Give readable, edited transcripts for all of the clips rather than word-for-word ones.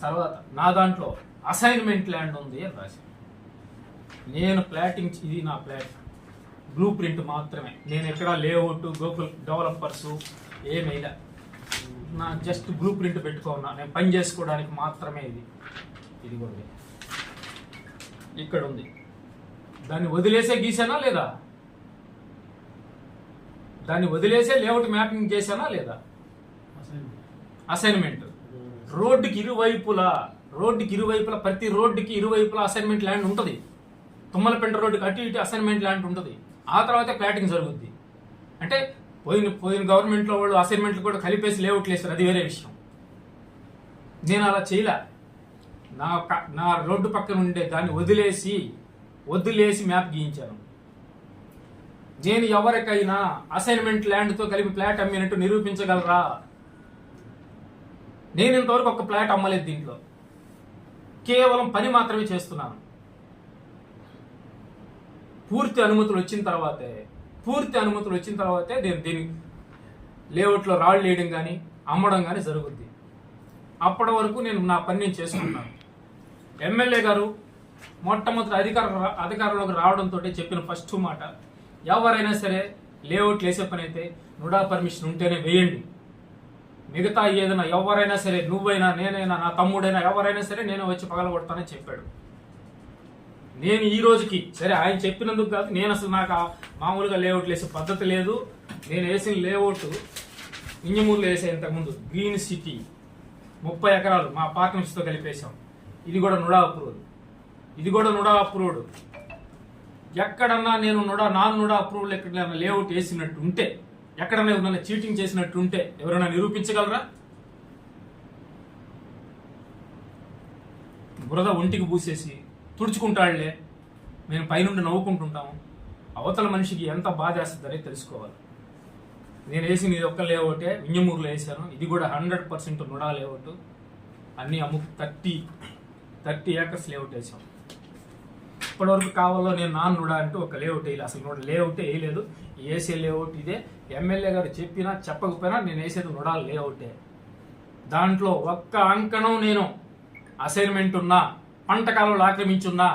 తర్వాత నా దాంట్లో అసైన్మెంట్ ల్యాండ్ ఉంది అని రాశాను. నేను ప్లాటింగ్, ఇది నా ప్లాట్, బ్లూ ప్రింట్ మాత్రమే. నేను ఎక్కడ లేఅవుట్ గూగుల్ డెవలపర్స్ ఏమైనా, నా జస్ట్ బ్లూ ప్రింట్ పెట్టుకున్నా, నేను పని చేసుకోవడానికి మాత్రమే. ఇది కూడా ఇక్కడ ఉంది. దాన్ని వదిలేసే గీసానా లేదా? దాన్ని వదిలేసే లేఅవుట్ మ్యాపింగ్ చేశానా లేదా? అసైన్మెంట్. రోడ్డుకి ఇరువైపులా ప్రతి రోడ్డుకి ఇరువైపులా అసైన్మెంట్ ల్యాండ్ ఉంటుంది. తుమ్మలపెంట రోడ్డుకి అటు ఇటు అసైన్మెంట్ ల్యాండ్ ఉంటుంది. ఆ తర్వాత ప్లాటింగ్ జరుగుద్ది. అంటే పోయిన గవర్నమెంట్లో వాళ్ళు అసైన్మెంట్లు కూడా కలిపేసి లేఅవుట్లు వేస్తారు, అది వేరే విషయం. నేను అలా చేయలే. నా రోడ్డు పక్కన ఉండే దాన్ని వదిలేసి మ్యాప్ గీయించాను. నేను ఎవరికైనా అసైన్మెంట్ ల్యాండ్తో కలిపి ప్లాట్ అమ్మినట్టు నిరూపించగలరా? నేను ఇంతవరకు ఒక ప్లాట్ అమ్మలేదు. దీంట్లో కేవలం పని మాత్రమే చేస్తున్నాను. పూర్తి అనుమతులు వచ్చిన తర్వాతే దీని లేఅవుట్లో రాళ్ళు వేయడం కానీ అమ్మడం కానీ జరుగుద్ది. అప్పటి వరకు నేను నా పని నేను చేసుకుంటున్నాను. ఎమ్మెల్యే గారు మొట్టమొదటి అధికారంలోకి రావడంతో చెప్పిన ఫస్ట్ మాట, ఎవరైనా సరే లేఅవుట్లు వేసే పని అయితే నుడా పర్మిషన్ ఉంటేనే వేయండి. మిగతా ఏదైనా ఎవరైనా సరే, నువ్వైనా నేనైనా నా తమ్ముడైనా ఎవరైనా సరే నేను వచ్చి పగలగొడతానని చెప్పాడు. నేను ఈ రోజుకి సరే ఆయన చెప్పినందుకు కాదు, నేను అసలు నాకు మామూలుగా లేఅవుట్లు వేసే పద్ధతి లేదు. నేను వేసిన లేఅవుట్ ఇంజమూరులో వేసే ఇంతకుముందు గ్రీన్ సిటీ 30 ఎకరాలు మా పార్ట్నర్స్తో కలిపేశాం. ఇది కూడా నుడా అప్రూవ్డ్. ఎక్కడన్నా నేను నాన్ నుడా అప్రూవల్ ఎక్కడైనా లేఅవుట్ వేసినట్టు ఉంటే, ఎక్కడన్నా ఎవరైనా చీటింగ్ చేసినట్టు ఉంటే ఎవరైనా నిరూపించగలరా? బురద ఒంటికి పూసేసి తుడుచుకుంటాళ్లే, మేము పైనుండి నవ్వుకుంటుంటాము. అవతల మనిషికి ఎంత బాధ వేస్తుందనే తెలుసుకోవాలి. నేను వేసిన ఇది ఒక్క లేఅవుటే వింజమూరులో వేసాను. ఇది కూడా 100% నుడా లేఅవుట్. అన్ని 30 ఏకర్స్ లేఅవుట్ వేసాం. ఇప్పటివరకు కావాలో నేను నాన్ నుడా అంటూ ఒక లేఅవుట్ వేయలేదు. అసలు లేఅవుటే వేయలేదు. వేసే లేఅవుట్ ఇదే. ఎమ్మెల్యే గారు చెప్పినా చెప్పకపోయినా నేను వేసేది నుడా లేఅవుటే. దాంట్లో ఒక్క అంకణం నేను అసైన్మెంట్ ఉన్నా, పంట కాలంలో ఆక్రమించున్నా,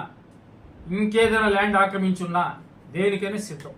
ఇంకేదైనా ల్యాండ్ ఆక్రమించున్నా దేనికైనా సిద్ధం.